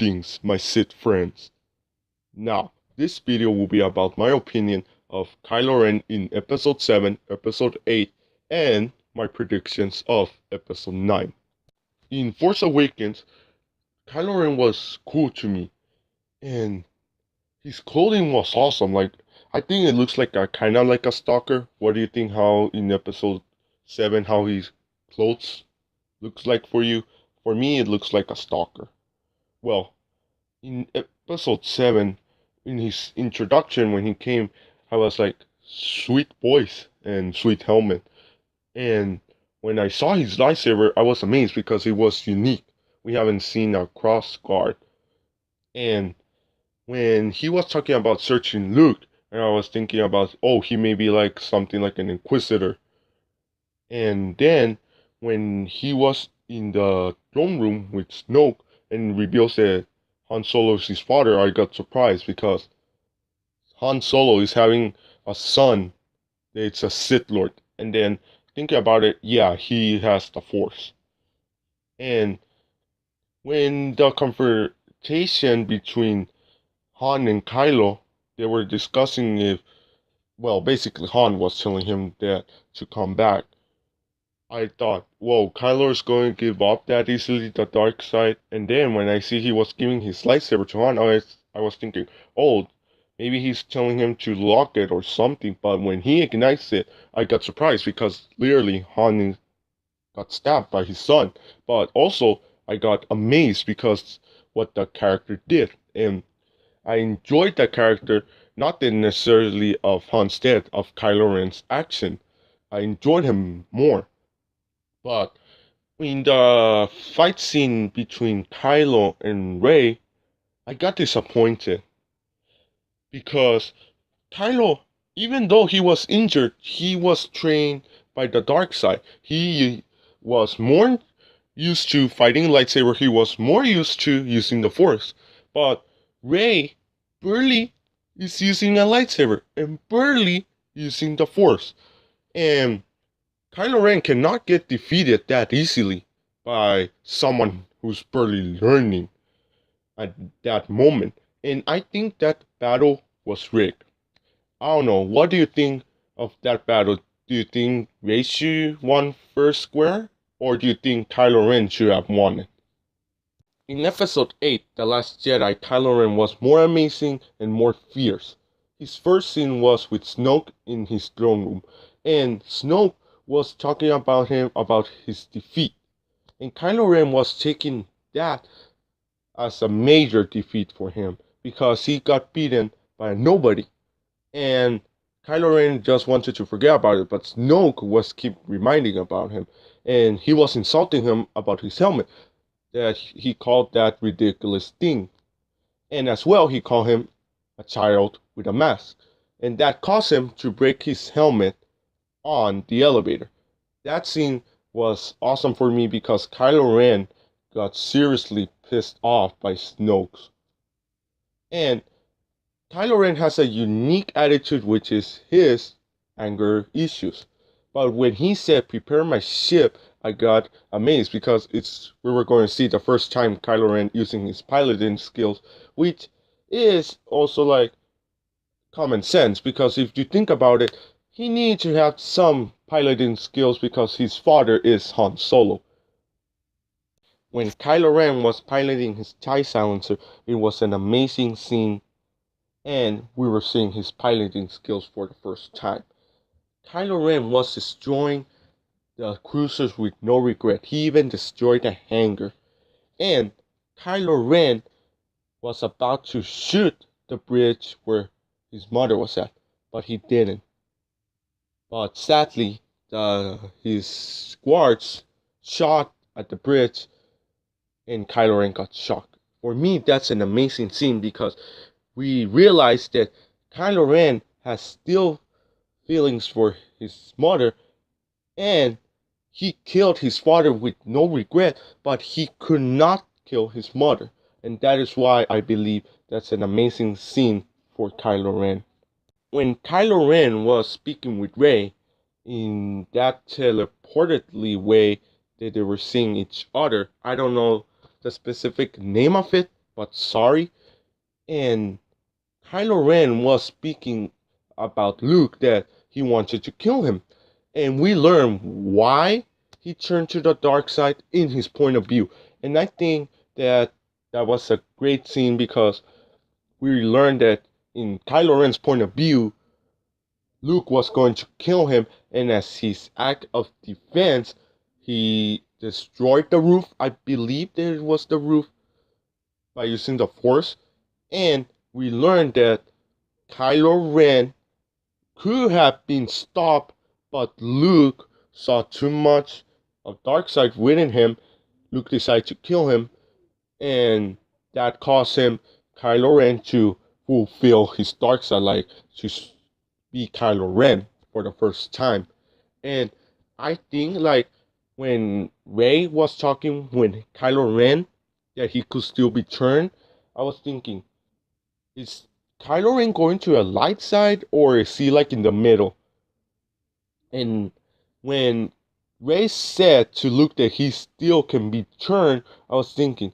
Greetings, my Sith friends. Now, this video will be about my opinion of Kylo Ren in Episode 7, Episode 8, and my predictions of Episode 9. In Force Awakens, Kylo Ren was cool to me, and his clothing was awesome. I think it looks like kind of like a stalker. What do you think how in Episode 7, how his clothes looks like for you? For me, it looks like a stalker. Well, in Episode 7, in his introduction when he came, I was like, sweet voice and sweet helmet. And when I saw his lightsaber, I was amazed because it was unique. We haven't seen a cross guard. And when he was talking about searching Luke, and I was thinking about, oh, he may be like something like an inquisitor. And then when he was in the throne room with Snoke and reveals that Han Solo is his father, I got surprised because Han Solo is having a son. It's a Sith Lord. And then thinking about it, yeah, he has the Force. And when the confrontation between Han and Kylo, they were discussing if, well, basically Han was telling him that to come back. I thought, whoa, Kylo is going to give up that easily, the dark side. And then when I see he was giving his lightsaber to Han, I was thinking, oh, maybe he's telling him to lock it or something. But when he ignites it, I got surprised because clearly Han got stabbed by his son. But also, I got amazed because what the character did. And I enjoyed that character, not necessarily of Han's death, of Kylo Ren's action. I enjoyed him more. But in the fight scene between Kylo and Rey, I got disappointed. Because Kylo, even though he was injured, he was trained by the dark side. He was more used to fighting lightsaber, he was more used to using the Force. But Rey barely is using a lightsaber and barely using the Force. And Kylo Ren cannot get defeated that easily by someone who's barely learning at that moment. And I think that battle was rigged. I don't know, what do you think of that battle? Do you think Rey should won first square? Or do you think Kylo Ren should have won it? In Episode 8, The Last Jedi, Kylo Ren was more amazing and more fierce. His first scene was with Snoke in his throne room, and Snoke was talking about him, about his defeat. And Kylo Ren was taking that as a major defeat for him because he got beaten by nobody. And Kylo Ren just wanted to forget about it, but Snoke was keep reminding about him. And he was insulting him about his helmet, that he called that ridiculous thing. And as well, he called him a child with a mask. And that caused him to break his helmet on the elevator. That scene was awesome for me because Kylo Ren got seriously pissed off by Snoke. And Kylo Ren has a unique attitude, which is his anger issues. But when he said, prepare my ship, I got amazed because we were going to see the first time Kylo Ren using his piloting skills, which is also like common sense because if you think about it, he needs to have some piloting skills because his father is Han Solo. When Kylo Ren was piloting his TIE silencer, it was an amazing scene, and we were seeing his piloting skills for the first time. Kylo Ren was destroying the cruisers with no regret. He even destroyed a hangar. And Kylo Ren was about to shoot the bridge where his mother was at, but he didn't. But sadly, his guards shot at the bridge and Kylo Ren got shocked. For me, that's an amazing scene because we realized that Kylo Ren has still feelings for his mother and he killed his father with no regret, but he could not kill his mother. And that is why I believe that's an amazing scene for Kylo Ren. When Kylo Ren was speaking with Rey, in that teleportedly way that they were seeing each other, I don't know the specific name of it, but sorry. And Kylo Ren was speaking about Luke that he wanted to kill him. And we learn why he turned to the dark side in his point of view. And I think that that was a great scene because we learned that in Kylo Ren's point of view, Luke was going to kill him, and as his act of defense, he destroyed the roof. I believe that it was the roof by using the Force. And we learned that Kylo Ren could have been stopped, but Luke saw too much of dark side within him. Luke decided to kill him, and that caused him, Kylo Ren, to fulfill his dark side, like to be Kylo Ren for the first time. And I think like when Rey was talking with Kylo Ren that he could still be turned, I was thinking, is Kylo Ren going to a light side or is he like in the middle? And when Rey said to Luke that he still can be turned, I was thinking,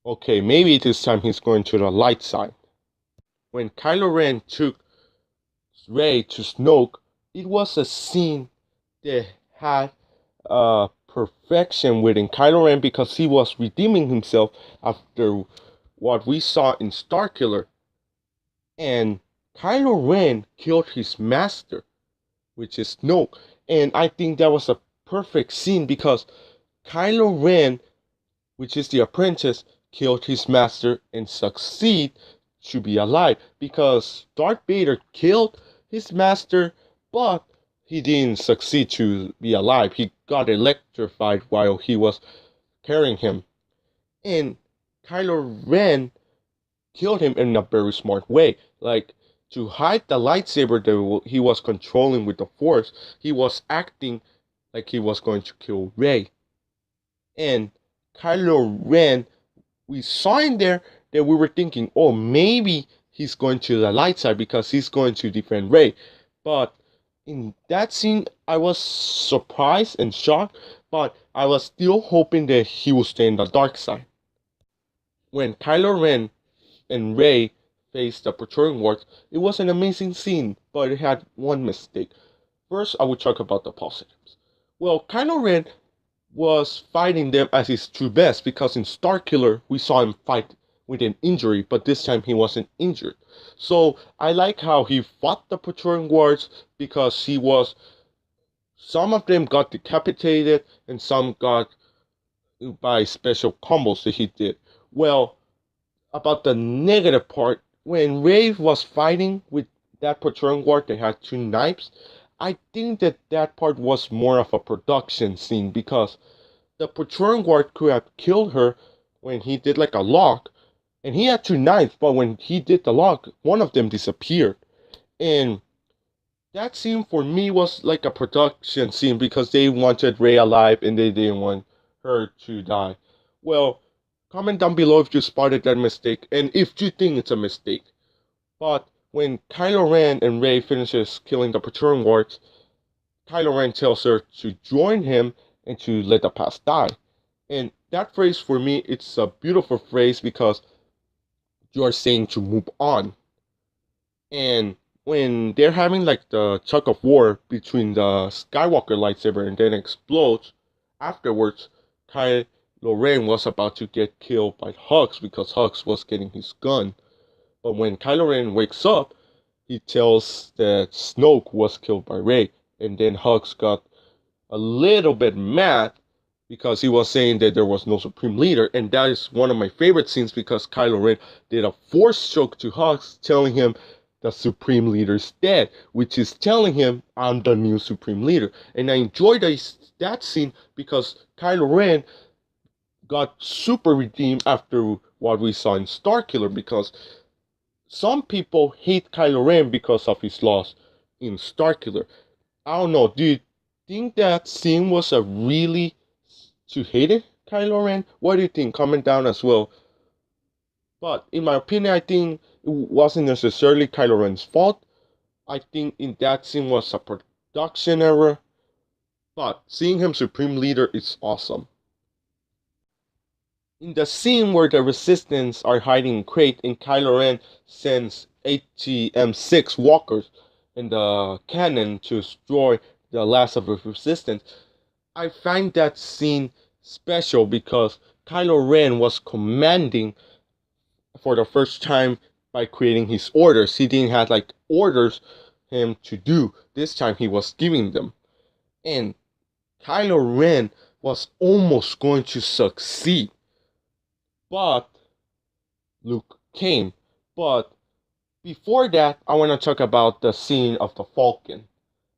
okay, maybe this time he's going to the light side. When Kylo Ren took Rey to Snoke, it was a scene that had perfection within Kylo Ren because he was redeeming himself after what we saw in Starkiller. And Kylo Ren killed his master, which is Snoke. And I think that was a perfect scene because Kylo Ren, which is the apprentice, killed his master and succeed to be alive because Darth Vader killed his master, but he didn't succeed to be alive. He got electrified while he was carrying him. And Kylo Ren killed him in a very smart way. Like, to hide the lightsaber that he was controlling with the Force, he was acting like he was going to kill Rey. And Kylo Ren, we saw in there that we were thinking, oh, maybe he's going to the light side because he's going to defend Rey. But in that scene, I was surprised and shocked, but I was still hoping that he would stay in the dark side. When Kylo Ren and Rey faced the Praetorian Guards, it was an amazing scene, but it had one mistake. First, I will talk about the positives. Well, Kylo Ren was fighting them at his true best because in Starkiller we saw him fight with an injury, but this time he wasn't injured. So I like how he fought the Praetorian Guards because some of them got decapitated and some got by special combos that he did. Well, about the negative part, when Rey was fighting with that Praetorian Guard that had two knives, I think that that part was more of a production scene because the Praetorian Guard could have killed her when he did like a lock, and he had two knives, but when he did the lock, one of them disappeared. And that scene for me was like a production scene because they wanted Rey alive and they didn't want her to die. Well, comment down below if you spotted that mistake and if you think it's a mistake. But when Kylo Ren and Rey finishes killing the Praetorian Guards, Kylo Ren tells her to join him and to let the past die. And that phrase for me, it's a beautiful phrase because you are saying to move on. And when they're having like the tug of war between the Skywalker lightsaber and then explodes, afterwards, Kylo Ren was about to get killed by Hux because Hux was getting his gun. But when Kylo Ren wakes up, he tells that Snoke was killed by Rey. And then Hux got a little bit mad because he was saying that there was no Supreme Leader. And that is one of my favorite scenes because Kylo Ren did a force choke to Hux, telling him the Supreme Leader is dead, which is telling him I'm the new Supreme Leader. And I enjoyed that scene because Kylo Ren got super redeemed after what we saw in Starkiller because some people hate Kylo Ren because of his loss in Starkiller. I don't know, do you think that scene was a really to hate it, Kylo Ren? What do you think? Comment down as well. But in my opinion, I think it wasn't necessarily Kylo Ren's fault. I think in that scene was a production error. But seeing him Supreme Leader is awesome. In the scene where the Resistance are hiding in crate and Kylo Ren sends ATM-6 walkers in the cannon to destroy the last of the Resistance, I find that scene special because Kylo Ren was commanding for the first time by creating his orders. He didn't have like orders him to do. This time he was giving them. And Kylo Ren was almost going to succeed. But Luke came. But before that, I want to talk about the scene of the Falcon.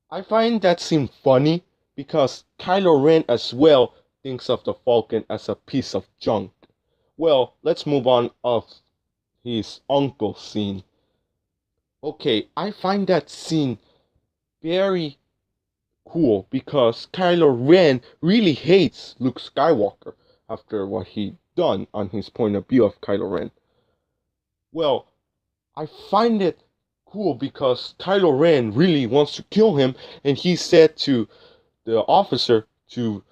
I find that scene funny because Kylo Ren as well thinks of the Falcon as a piece of junk. Well, let's move on of his uncle scene. Okay, I find that scene very cool because Kylo Ren really hates Luke Skywalker after what he done on his point of view of Kylo Ren. Well, I find it cool because Kylo Ren really wants to kill him, and he said to the officer to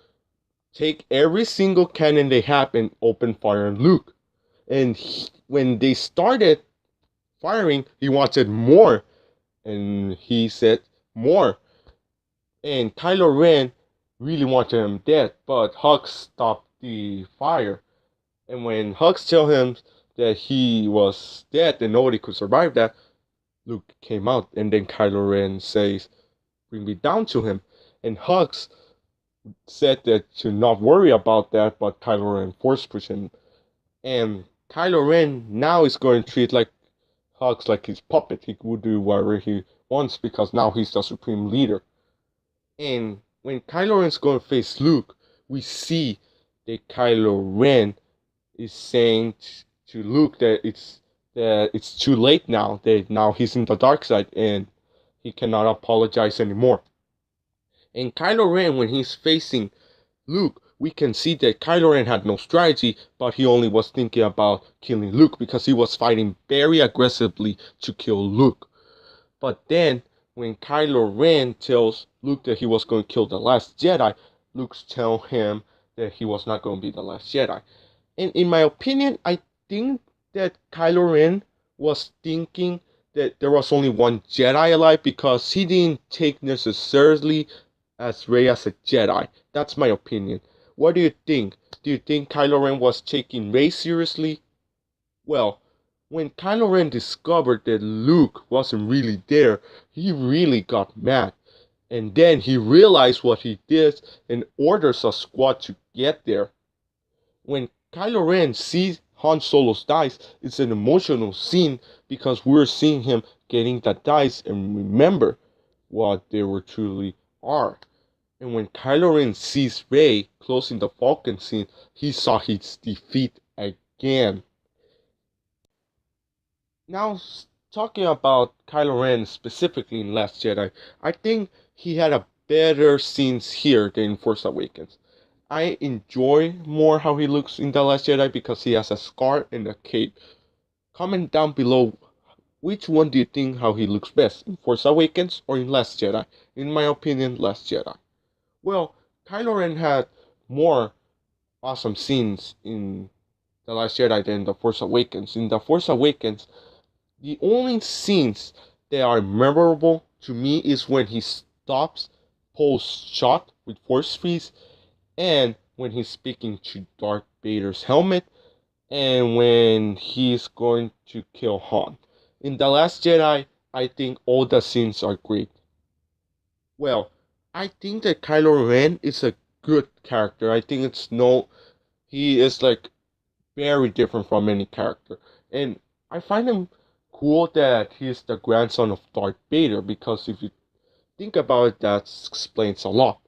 take every single cannon they have and open fire on Luke. And when they started firing, he wanted more, and he said more. And Kylo Ren really wanted him dead, but Hux stopped the fire. And when Hux tell him that he was dead and nobody could survive that, Luke came out, and then Kylo Ren says, "Bring me down to him." And Hux said that to not worry about that, but Kylo Ren force pushed him. And Kylo Ren now is going to treat like Hux like his puppet. He will do whatever he wants because now he's the supreme leader. And when Kylo Ren's going to face Luke, we see that Kylo Ren is saying to Luke that it's too late now. That now he's in the dark side and he cannot apologize anymore. And Kylo Ren, when he's facing Luke, we can see that Kylo Ren had no strategy, but he only was thinking about killing Luke because he was fighting very aggressively to kill Luke. But then, when Kylo Ren tells Luke that he was going to kill the last Jedi, Luke's tell him that he was not going to be the last Jedi. And in my opinion, I think that Kylo Ren was thinking that there was only one Jedi alive because he didn't take necessarily as Rey as a Jedi. That's my opinion. What do you think? Do you think Kylo Ren was taking Rey seriously? Well, when Kylo Ren discovered that Luke wasn't really there, he really got mad. And then he realized what he did and orders a squad to get there. When Kylo Ren sees Han Solo's dice, it's an emotional scene because we're seeing him getting that dice and remember what they were truly are. And when Kylo Ren sees Rey closing the Falcon scene, he saw his defeat again. Now, talking about Kylo Ren specifically in Last Jedi, I think he had a better scenes here than in Force Awakens. I enjoy more how he looks in The Last Jedi because he has a scar and a cape. Comment down below which one do you think how he looks best, in Force Awakens or in Last Jedi? In my opinion, Last Jedi. Well, Kylo Ren had more awesome scenes in The Last Jedi than The Force Awakens. In The Force Awakens, the only scenes that are memorable to me is when he stops Poe's shot with Force Freeze, and when he's speaking to Darth Vader's helmet, and when he's going to kill Han. In The Last Jedi, I think all the scenes are great. Well, I think that Kylo Ren is a good character. I think he is like very different from any character. And I find him cool that he's the grandson of Darth Vader because if you think about it, that explains a lot.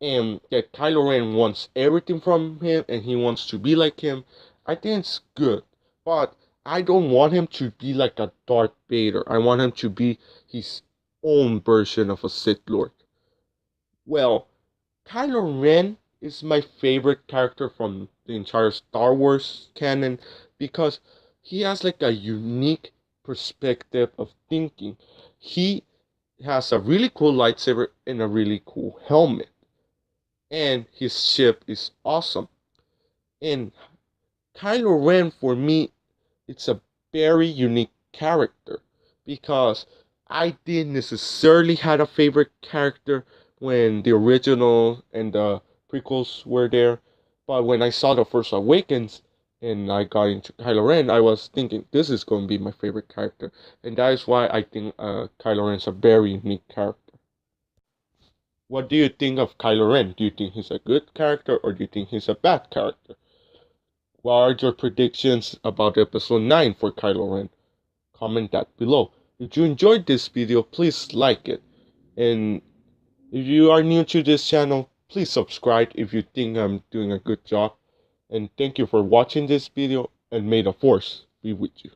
And that Kylo Ren wants everything from him and he wants to be like him, I think it's good. But I don't want him to be like a Darth Vader. I want him to be his own version of a Sith Lord. Well, Kylo Ren is my favorite character from the entire Star Wars canon because he has like a unique perspective of thinking. He has a really cool lightsaber and a really cool helmet. And his ship is awesome. And Kylo Ren, for me, it's a very unique character because I didn't necessarily had a favorite character when the original and the prequels were there, but when I saw The Force Awakens and I got into Kylo Ren, I was thinking this is going to be my favorite character, and that is why I think Kylo Ren is a very unique character. What do you think of Kylo Ren? Do you think he's a good character or do you think he's a bad character? What are your predictions about episode 9 for Kylo Ren? Comment that below. If you enjoyed this video, please like it. And if you are new to this channel, please subscribe if you think I'm doing a good job. And thank you for watching this video, and may the Force be with you.